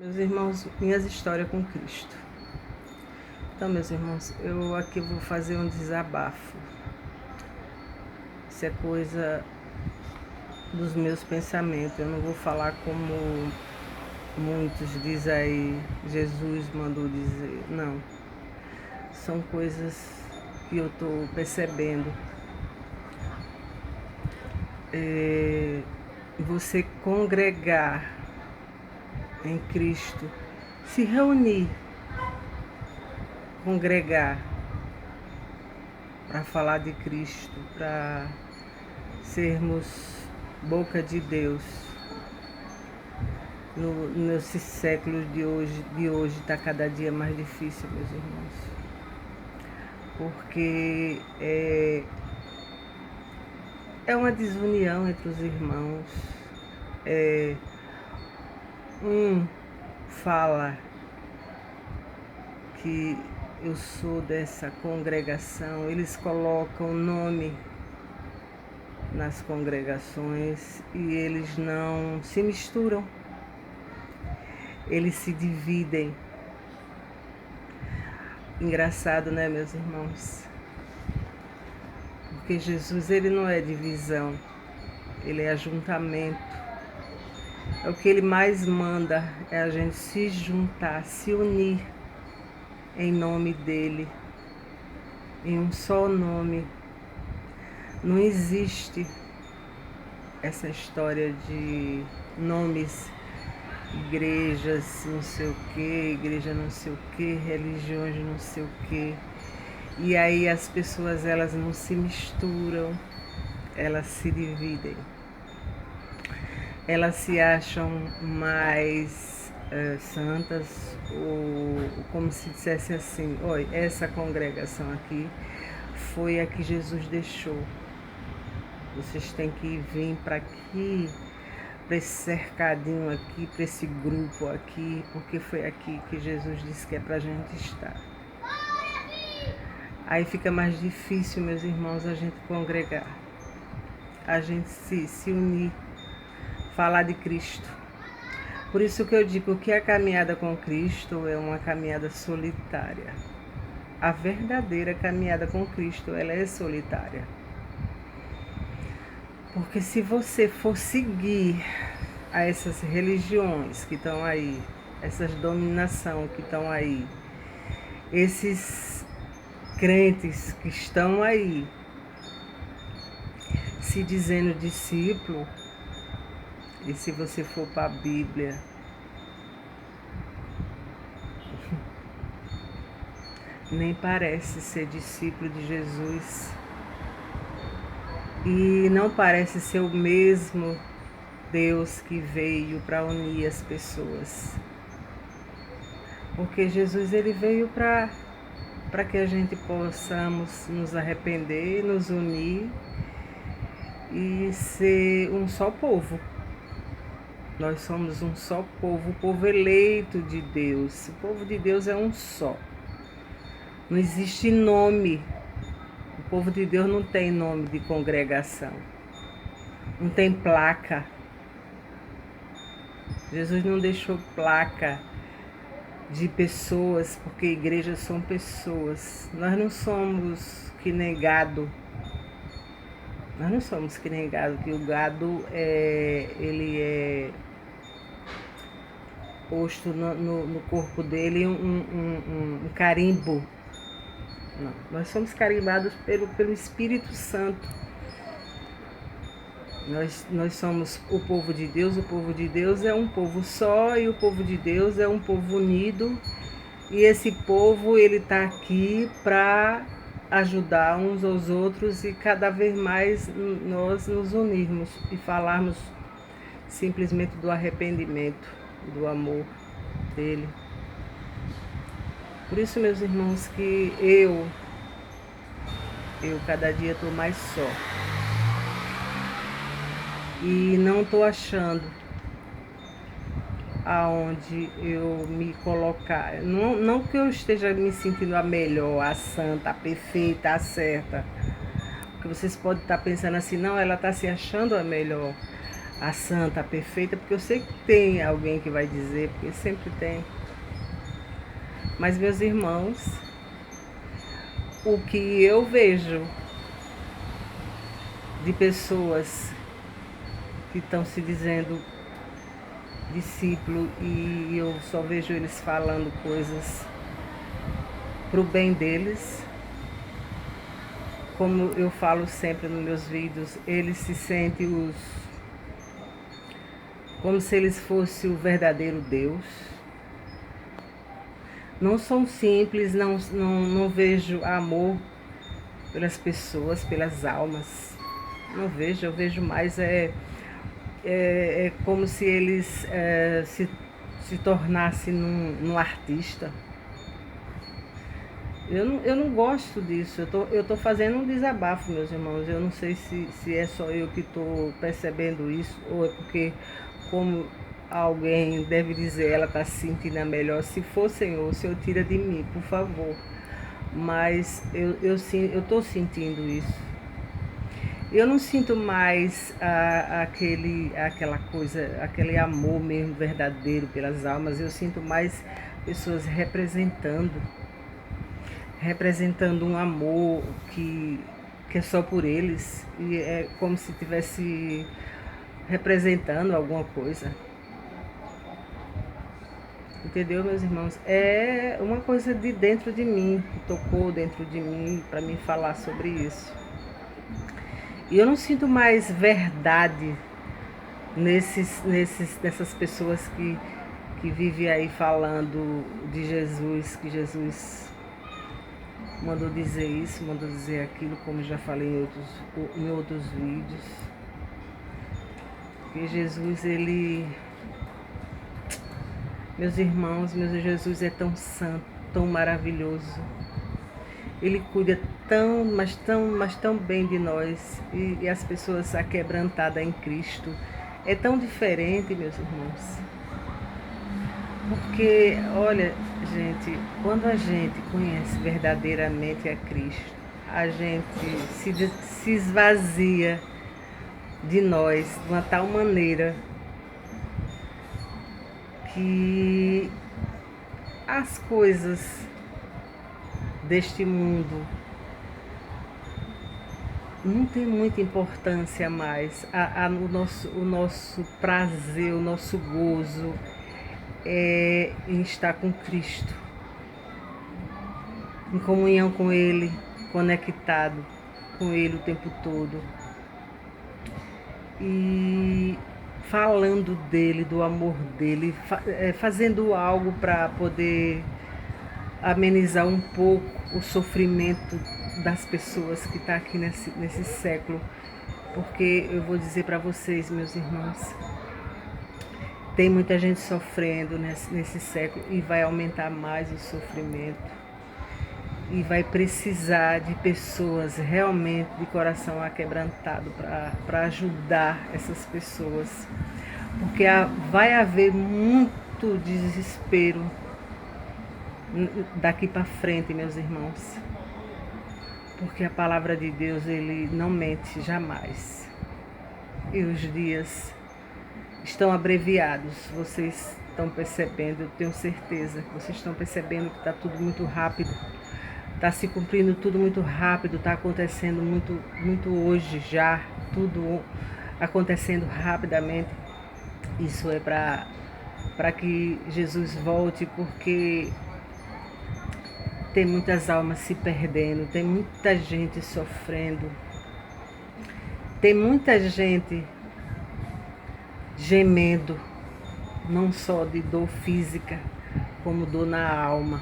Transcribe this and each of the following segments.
Meus irmãos, minhas histórias com Cristo. Então, meus irmãos, eu aqui vou fazer um desabafo. Isso é coisa dos meus pensamentos. Eu não vou falar como muitos dizem aí, Jesus mandou dizer. Não. São coisas que eu estou percebendo. Você congregar em Cristo, se reunir, congregar para falar de Cristo, para sermos boca de Deus. Nesse século de hoje está cada dia mais difícil, meus irmãos, porque é uma desunião entre os irmãos. Um fala que eu sou dessa congregação, eles colocam nome nas congregações e eles não se misturam, eles se dividem. Engraçado, né, meus irmãos? Porque Jesus, ele não é divisão, ele é ajuntamento. É o que ele mais manda, é a gente se juntar, se unir em nome dele, em um só nome. Não existe essa história de nomes, igrejas não sei o que, igreja não sei o que, religiões não sei o que. E aí as pessoas, elas não se misturam, elas se dividem. Elas se acham mais santas, ou como se dissesse assim, olha, essa congregação aqui foi a que Jesus deixou. Vocês têm que vir para aqui, para esse cercadinho aqui, para esse grupo aqui, porque foi aqui que Jesus disse que é para a gente estar. Aí fica mais difícil, meus irmãos, a gente congregar, a gente se unir, falar de Cristo. Por isso que eu digo que a caminhada com Cristo é uma caminhada solitária. A verdadeira caminhada com Cristo, ela é solitária. Porque se você for seguir a essas religiões que estão aí, essas dominações que estão aí, esses crentes que estão aí, se dizendo discípulo, e se você for para a Bíblia, nem parece ser discípulo de Jesus. E não parece ser o mesmo Deus que veio para unir as pessoas. Porque Jesus, ele veio para que a gente possamos nos arrepender, nos unir e ser um só povo. Nós somos um só povo, o povo eleito de Deus. O povo de Deus é um só. Não existe nome. O povo de Deus não tem nome de congregação. Não tem placa. Jesus não deixou placa de pessoas, porque igrejas são pessoas. Nós não somos que nem gado. Nós não somos que nem gado, que o gado ele é posto no corpo dele um carimbo. Não, nós somos carimbados pelo Espírito Santo. Nós somos o povo de Deus. O povo de Deus é um povo só, e o povo de Deus é um povo unido. E esse povo, ele está aqui para ajudar uns aos outros e cada vez mais nós nos unirmos e falarmos simplesmente do arrependimento, do amor dele. Por isso, meus irmãos, que eu cada dia estou mais só. E não estou achando aonde eu me colocar. Não que eu esteja me sentindo a melhor, a santa, a perfeita, a certa. Porque vocês podem estar pensando assim, não, ela está se achando a melhor. a santa, a perfeita, porque eu sei que tem alguém que vai dizer, porque sempre tem. Mas, meus irmãos, o que eu vejo de pessoas que estão se dizendo discípulo e eu só vejo eles falando coisas pro bem deles, como eu falo sempre nos meus vídeos, eles se sentem como se eles fossem o verdadeiro Deus. Não são simples, não vejo amor pelas pessoas, pelas almas. Não vejo, eu vejo mais como se eles se tornassem num artista. Eu não gosto disso, eu tô fazendo um desabafo, meus irmãos. Eu não sei se é só eu que estou percebendo isso, ou é porque, como alguém deve dizer, ela está se sentindo melhor. Se for, Senhor, o Senhor tira de mim, por favor. Mas eu estou sentindo isso. Eu não sinto mais aquela coisa, aquele amor mesmo verdadeiro pelas almas. Eu sinto mais pessoas representando um amor que é só por eles. E é como se estivesse representando alguma coisa. Entendeu, meus irmãos? É uma coisa de dentro de mim, que tocou dentro de mim para me falar sobre isso. E eu não sinto mais verdade nessas pessoas que vivem aí falando de Jesus, que Jesus mandou dizer isso, mandou dizer aquilo, como já falei em outros vídeos. Que Jesus, meus irmãos, Jesus é tão santo, tão maravilhoso. Ele cuida mas tão bem de nós. E as pessoas aquebrantadas em Cristo. É tão diferente, meus irmãos. Porque, olha, gente, quando a gente conhece verdadeiramente a Cristo, a gente se esvazia de nós de uma tal maneira que as coisas deste mundo não tem muita importância mais. O nosso prazer, o nosso gozo é em estar com Cristo, em comunhão com Ele, conectado com Ele o tempo todo. E falando dele, do amor dele, fazendo algo para poder amenizar um pouco o sofrimento das pessoas que estão aqui nesse século. Porque eu vou dizer para vocês, meus irmãos, tem muita gente sofrendo nesse século e vai aumentar mais o sofrimento. E vai precisar de pessoas realmente de coração aquebrantado para ajudar essas pessoas. Porque vai haver muito desespero daqui para frente, meus irmãos. Porque a palavra de Deus, ele não mente jamais. E os dias estão abreviados. Vocês estão percebendo, eu tenho certeza. Vocês estão percebendo que está tudo muito rápido. Está se cumprindo tudo muito rápido. Está acontecendo muito hoje já. Tudo acontecendo rapidamente. Isso é para que Jesus volte, porque tem muitas almas se perdendo, tem muita gente sofrendo, tem muita gente gemendo, não só de dor física, como dor na alma.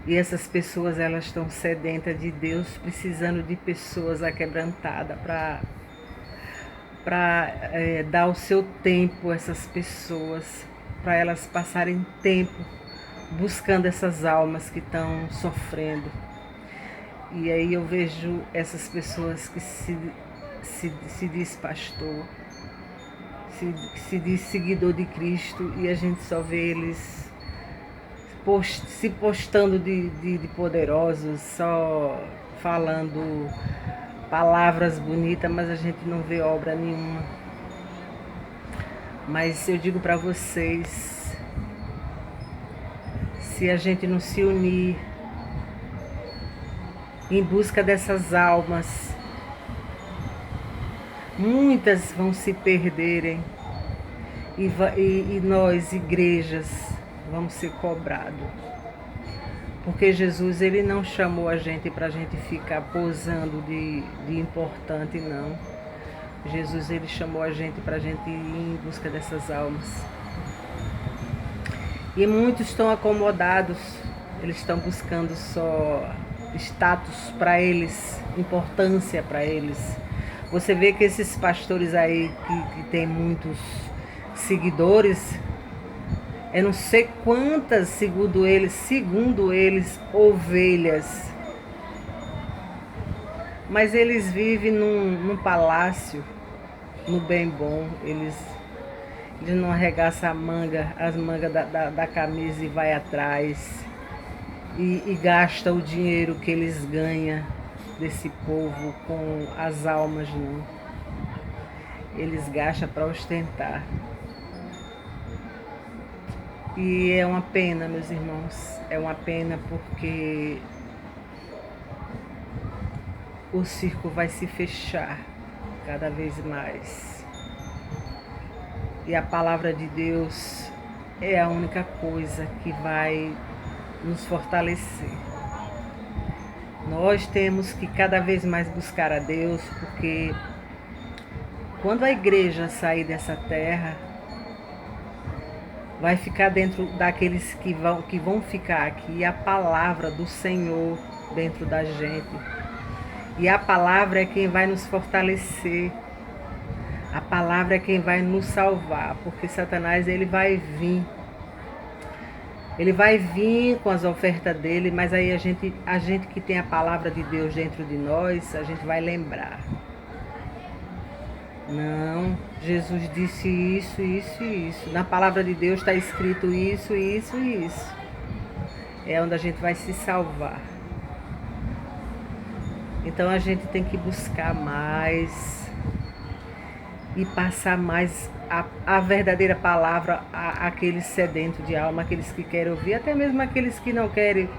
E essas pessoas, elas estão sedentas de Deus, precisando de pessoas aquebrantadas para dar o seu tempo a essas pessoas, para elas passarem tempo buscando essas almas que estão sofrendo. E aí eu vejo essas pessoas que se diz pastor, se diz seguidor de Cristo, e a gente só vê eles se postando de poderosos, só falando palavras bonitas, mas a gente não vê obra nenhuma. Mas eu digo para vocês, se a gente não se unir em busca dessas almas, muitas vão se perderem e nós, igrejas, vamos ser cobrados. Porque Jesus, ele não chamou a gente para a gente ficar posando de importante, não. Jesus, ele chamou a gente para a gente ir em busca dessas almas. E muitos estão acomodados, eles estão buscando só status para eles, importância para eles. Você vê que esses pastores aí que tem muitos seguidores, eu não sei quantas, segundo eles, ovelhas. Mas eles vivem num palácio, no bem bom, eles não arregaçam as mangas da camisa e vai atrás e gasta o dinheiro que eles ganham desse povo com as almas, não. Eles gastam para ostentar. E é uma pena, meus irmãos, é uma pena porque o circo vai se fechar cada vez mais. E a palavra de Deus é a única coisa que vai nos fortalecer. Nós temos que cada vez mais buscar a Deus, porque quando a igreja sair dessa terra, vai ficar dentro daqueles que vão ficar aqui a palavra do Senhor dentro da gente. E a palavra é quem vai nos fortalecer. A palavra é quem vai nos salvar, porque Satanás, ele vai vir. Ele vai vir com as ofertas dele, mas aí a gente que tem a palavra de Deus dentro de nós, a gente vai lembrar. Não, Jesus disse isso, isso e isso. Na palavra de Deus está escrito isso, isso e isso. É onde a gente vai se salvar. Então a gente tem que buscar mais e passar mais a verdadeira palavra àqueles sedentos de alma, aqueles que querem ouvir, até mesmo aqueles que não querem.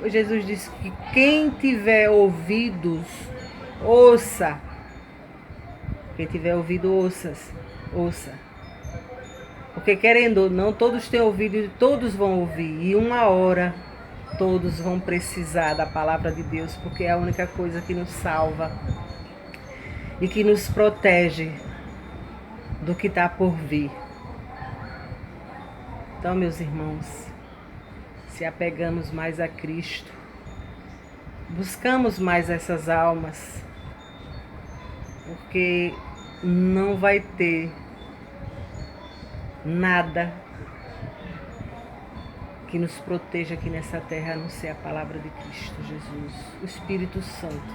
Jesus disse que quem tiver ouvidos, ouça. Quem tiver ouvido, ouça. Porque querendo ou não, todos têm ouvido e todos vão ouvir. E uma hora todos vão precisar da palavra de Deus, porque é a única coisa que nos salva e que nos protege do que está por vir. Então, meus irmãos, se apegamos mais a Cristo, buscamos mais essas almas, porque não vai ter nada que nos proteja aqui nessa terra, a não ser a palavra de Cristo Jesus, o Espírito Santo.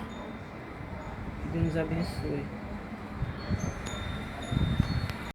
Que Deus nos abençoe.